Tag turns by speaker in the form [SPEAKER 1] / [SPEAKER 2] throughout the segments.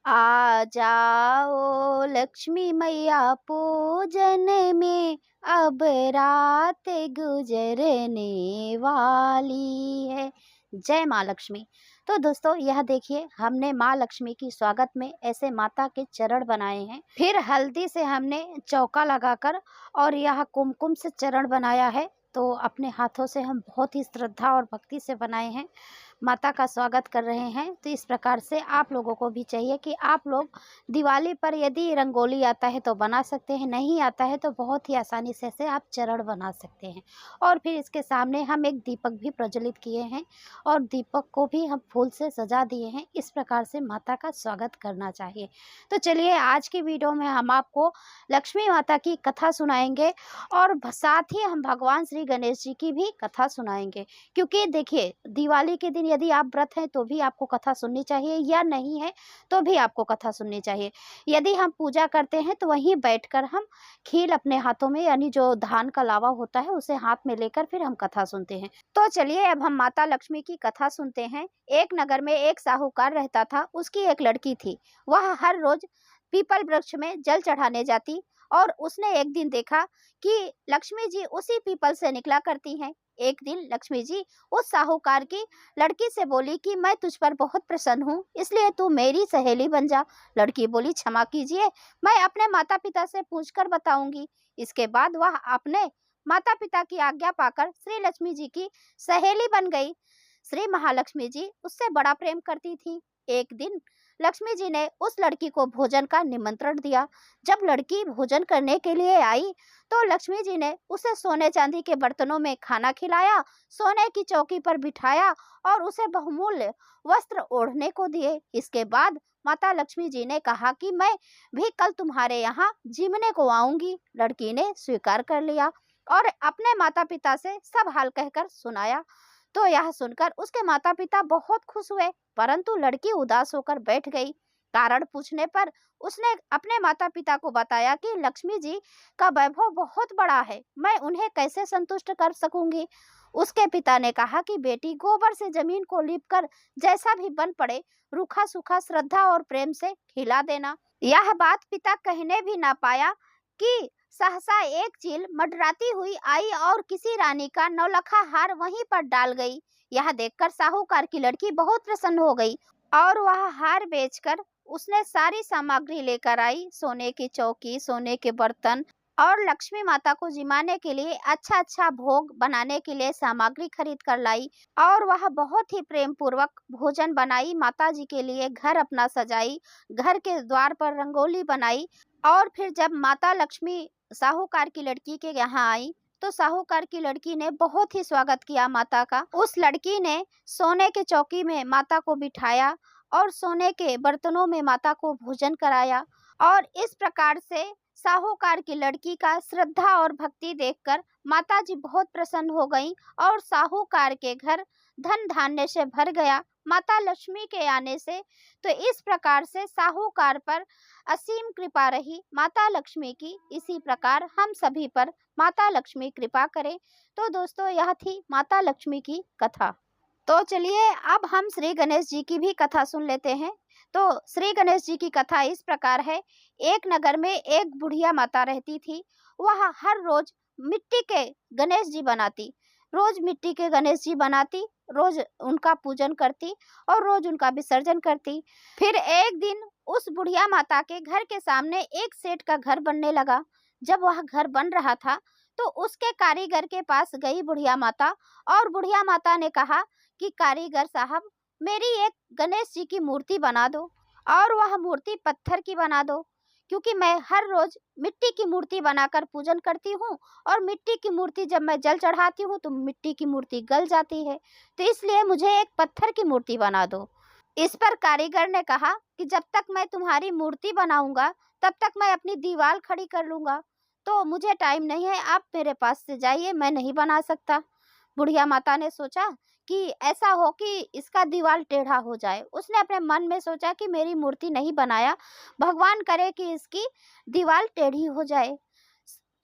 [SPEAKER 1] आ जाओ लक्ष्मी मैया पूजन में, अब रात गुजरने वाली है। जय माँ लक्ष्मी। तो दोस्तों यह देखिए, हमने माँ लक्ष्मी की स्वागत में ऐसे माता के चरण बनाए हैं। फिर हल्दी से हमने चौका लगाकर और यह कुमकुम से चरण बनाया है। तो अपने हाथों से हम बहुत ही श्रद्धा और भक्ति से बनाए हैं, माता का स्वागत कर रहे हैं। तो इस प्रकार से आप लोगों को भी चाहिए कि आप लोग दिवाली पर यदि रंगोली आता है तो बना सकते हैं, नहीं आता है तो बहुत ही आसानी से आप चरण बना सकते हैं। और फिर इसके सामने हम एक दीपक भी प्रज्वलित किए हैं और दीपक को भी हम फूल से सजा दिए हैं। इस प्रकार से माता का स्वागत करना चाहिए। तो चलिए, आज की वीडियो में हम आपको लक्ष्मी माता की कथा सुनाएंगे और साथ ही हम भगवान श्री गणेश जी की भी कथा सुनाएंगे। क्योंकि देखिए, दिवाली के दिन यदि आप व्रत हैं तो भी आपको कथा सुननी चाहिए, या नहीं है तो भी आपको कथा सुननी चाहिए। यदि हम पूजा करते हैं तो वहीं बैठकर हम खील अपने हाथों में, यानी जो धान का लावा होता है, उसे हाथ में लेकर फिर हम कथा सुनते हैं। तो चलिए, अब हम माता लक्ष्मी की कथा सुनते हैं। एक नगर में एक साहूकार रहता था। उसकी एक लड़की थी। वह हर रोज पीपल वृक्ष में जल चढ़ाने जाती और उसने एक दिन देखा कि लक्ष्मी जी उसी पीपल से निकला करती हैं। एक दिन लक्ष्मी जी उस साहूकार की लड़की से बोली कि मैं तुझ पर बहुत प्रसन्न हूँ, इसलिए तू मेरी सहेली बन जा। लड़की बोली, क्षमा कीजिए, मैं अपने माता पिता से पूछकर बताऊंगी। इसके बाद वह अपने माता पिता की आज्ञा पाकर श्री लक्ष्मी जी की सहेली बन गई। श्री महालक्ष्मी जी उससे बड़ा प्रेम करती थी। एक दिन लक्ष्मी जी ने उस लड़की को भोजन का निमंत्रण दिया। जब लड़की भोजन करने के लिए आई तो लक्ष्मी जी ने उसे सोने चांदी के बर्तनों में खाना खिलाया, सोने की चौकी पर बिठाया और उसे बहुमूल्य वस्त्र ओढ़ने को दिए। इसके बाद माता लक्ष्मी जी ने कहा कि मैं भी कल तुम्हारे यहाँ जीवने को आऊंगी। लड़की ने स्वीकार कर लिया और अपने माता पिता से सब हाल कहकर सुनाया। तो यह सुनकर उसके माता पिता बहुत खुश हुए, परंतु लड़की उदास होकर बैठ गई। कारण पूछने पर उसने अपने माता पिता को बताया कि लक्ष्मी जी का वैभव बहुत बड़ा है, मैं उन्हें कैसे संतुष्ट कर सकूंगी। उसके पिता ने कहा कि बेटी, गोबर से जमीन को लीपकर जैसा भी बन पड़े, रूखा सूखा श्रद्धा और प्रेम से खिला देना। यह बात पिता कहने भी ना पाया कि सहसा एक चील मंडराती हुई आई और किसी रानी का नौलखा हार वहीं पर डाल गई। यह देखकर साहूकार की लड़की बहुत प्रसन्न हो गई और वह हार बेचकर उसने सारी सामग्री लेकर आई। सोने की चौकी, सोने के बर्तन और लक्ष्मी माता को जिमाने के लिए अच्छा अच्छा भोग बनाने के लिए सामग्री खरीद कर लाई और वह बहुत ही प्रेम पूर्वक भोजन बनाई। माता जी के लिए घर अपना सजाई, घर के द्वार पर रंगोली बनाई। और फिर जब माता लक्ष्मी साहूकार की लड़की के यहाँ आई तो साहूकार की लड़की ने बहुत ही स्वागत किया माता का। उस लड़की ने सोने के चौकी में माता को बिठाया और सोने के बर्तनों में माता को भोजन कराया। और इस प्रकार से साहूकार की लड़की का श्रद्धा और भक्ति देखकर माता जी बहुत प्रसन्न हो गईं और साहूकार के घर धन धान्य से भर गया माता लक्ष्मी के आने से। तो इस प्रकार से साहूकार पर असीम कृपा रही माता लक्ष्मी की। इसी प्रकार हम सभी पर माता लक्ष्मी कृपा करें। तो दोस्तों, यह थी माता लक्ष्मी की कथा। तो चलिए, अब हम श्री गणेश जी की भी कथा सुन लेते हैं। तो श्री गणेश जी की कथा इस प्रकार है। एक नगर में एक बुढ़िया माता रहती थी। वह हर रोज मिट्टी के गणेश जी बनाती, रोज मिट्टी के गणेश जी बनाती, रोज उनका पूजन करती और रोज उनका विसर्जन करती। फिर एक दिन उस बुढ़िया माता के घर के सामने एक सेठ का घर बनने लगा। जब वह घर बन रहा था तो उसके कारीगर के पास गई बुढ़िया माता और बुढ़िया माता ने कहा कि कारीगर साहब, मेरी एक गणेश जी की मूर्ति बना दो और वह मूर्ति पत्थर की बना दो, क्योंकि मैं हर रोज मिट्टी की मूर्ति बनाकर पूजन करती हूँ और मिट्टी की मूर्ति जब मैं जल चढ़ाती हूँ तो मिट्टी की मूर्ति गल जाती है, तो इसलिए मुझे एक पत्थर की मूर्ति बना दो। इस पर कारीगर ने कहा कि जब तक मैं तुम्हारी मूर्ति बनाऊंगा तब तक मैं अपनी दीवार खड़ी कर लूंगा, तो मुझे टाइम नहीं है, आप मेरे पास से जाइए, मैं नहीं बना सकता। बुढ़िया माता ने सोचा कि ऐसा हो कि इसका दीवार टेढ़ा हो जाए। उसने अपने मन में सोचा कि मेरी मूर्ति नहीं बनाया, भगवान करे कि इसकी दीवार टेढ़ी हो जाए।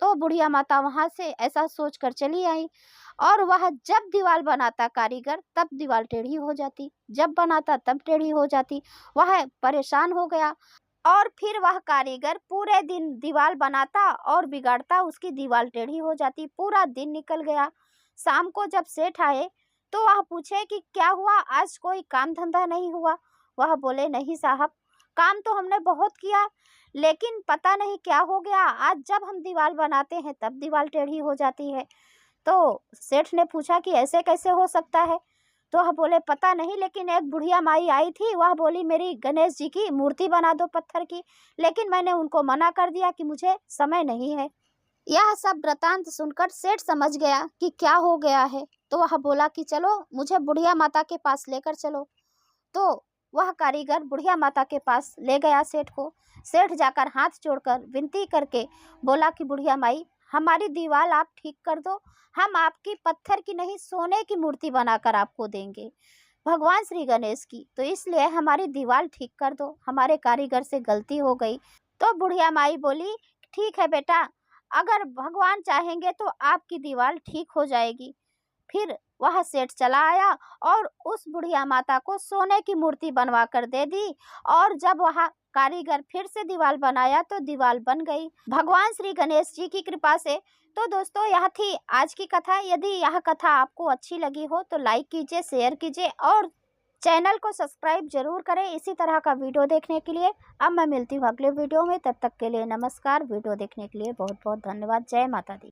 [SPEAKER 1] तो बुढ़िया माता वहां से ऐसा सोचकर चली आई और वह जब दीवार बनाता कारीगर तब दीवार टेढ़ी हो जाती, जब बनाता तब टेढ़ी हो जाती। वह परेशान हो गया और फिर वह कारीगर पूरे दिन दीवार बनाता और बिगाड़ता, उसकी दीवार टेढ़ी हो जाती। पूरा दिन निकल गया। शाम को जब सेठ आए तो वह पूछे कि क्या हुआ, आज कोई काम धंधा नहीं हुआ? वह बोले, नहीं साहब, काम तो हमने बहुत किया, लेकिन पता नहीं क्या हो गया, आज जब हम दीवार बनाते हैं तब दीवार टेढ़ी हो जाती है। तो सेठ ने पूछा कि ऐसे कैसे हो सकता है? तो वह बोले, पता नहीं, लेकिन एक बुढ़िया माई आई थी, वह बोली मेरी गणेश जी की मूर्ति बना दो पत्थर की, लेकिन मैंने उनको मना कर दिया कि मुझे समय नहीं है। यह सब वृतांत सुनकर सेठ समझ गया कि क्या हो गया है। तो वह बोला कि चलो मुझे बुढ़िया माता के पास लेकर चलो। तो वह कारीगर बुढ़िया माता के पास ले गया सेठ को। सेठ जाकर हाथ जोड़कर विनती करके बोला कि बुढ़िया माई, हमारी दीवार आप ठीक कर दो, हम आपकी पत्थर की नहीं सोने की मूर्ति बनाकर आपको देंगे, भगवान श्री गणेश की, तो इसलिए हमारी दीवार ठीक कर दो, हमारे कारीगर से गलती हो गई। तो बुढ़िया माई बोली, ठीक है बेटा, अगर भगवान चाहेंगे तो आपकी दीवार ठीक हो जाएगी। फिर वह सेठ चला आया और उस बुढ़िया माता को सोने की मूर्ति बनवा कर दे दी। और जब वह कारीगर फिर से दीवार बनाया तो दीवार बन गई, भगवान श्री गणेश जी की कृपा से। तो दोस्तों, यह थी आज की कथा। यदि यह कथा आपको अच्छी लगी हो तो लाइक कीजिए, शेयर कीजिए और चैनल को सब्सक्राइब जरूर करें इसी तरह का वीडियो देखने के लिए। अब मैं मिलती हूँ अगले वीडियो में, तब तक के लिए नमस्कार। वीडियो देखने के लिए बहुत बहुत धन्यवाद। जय माता दी।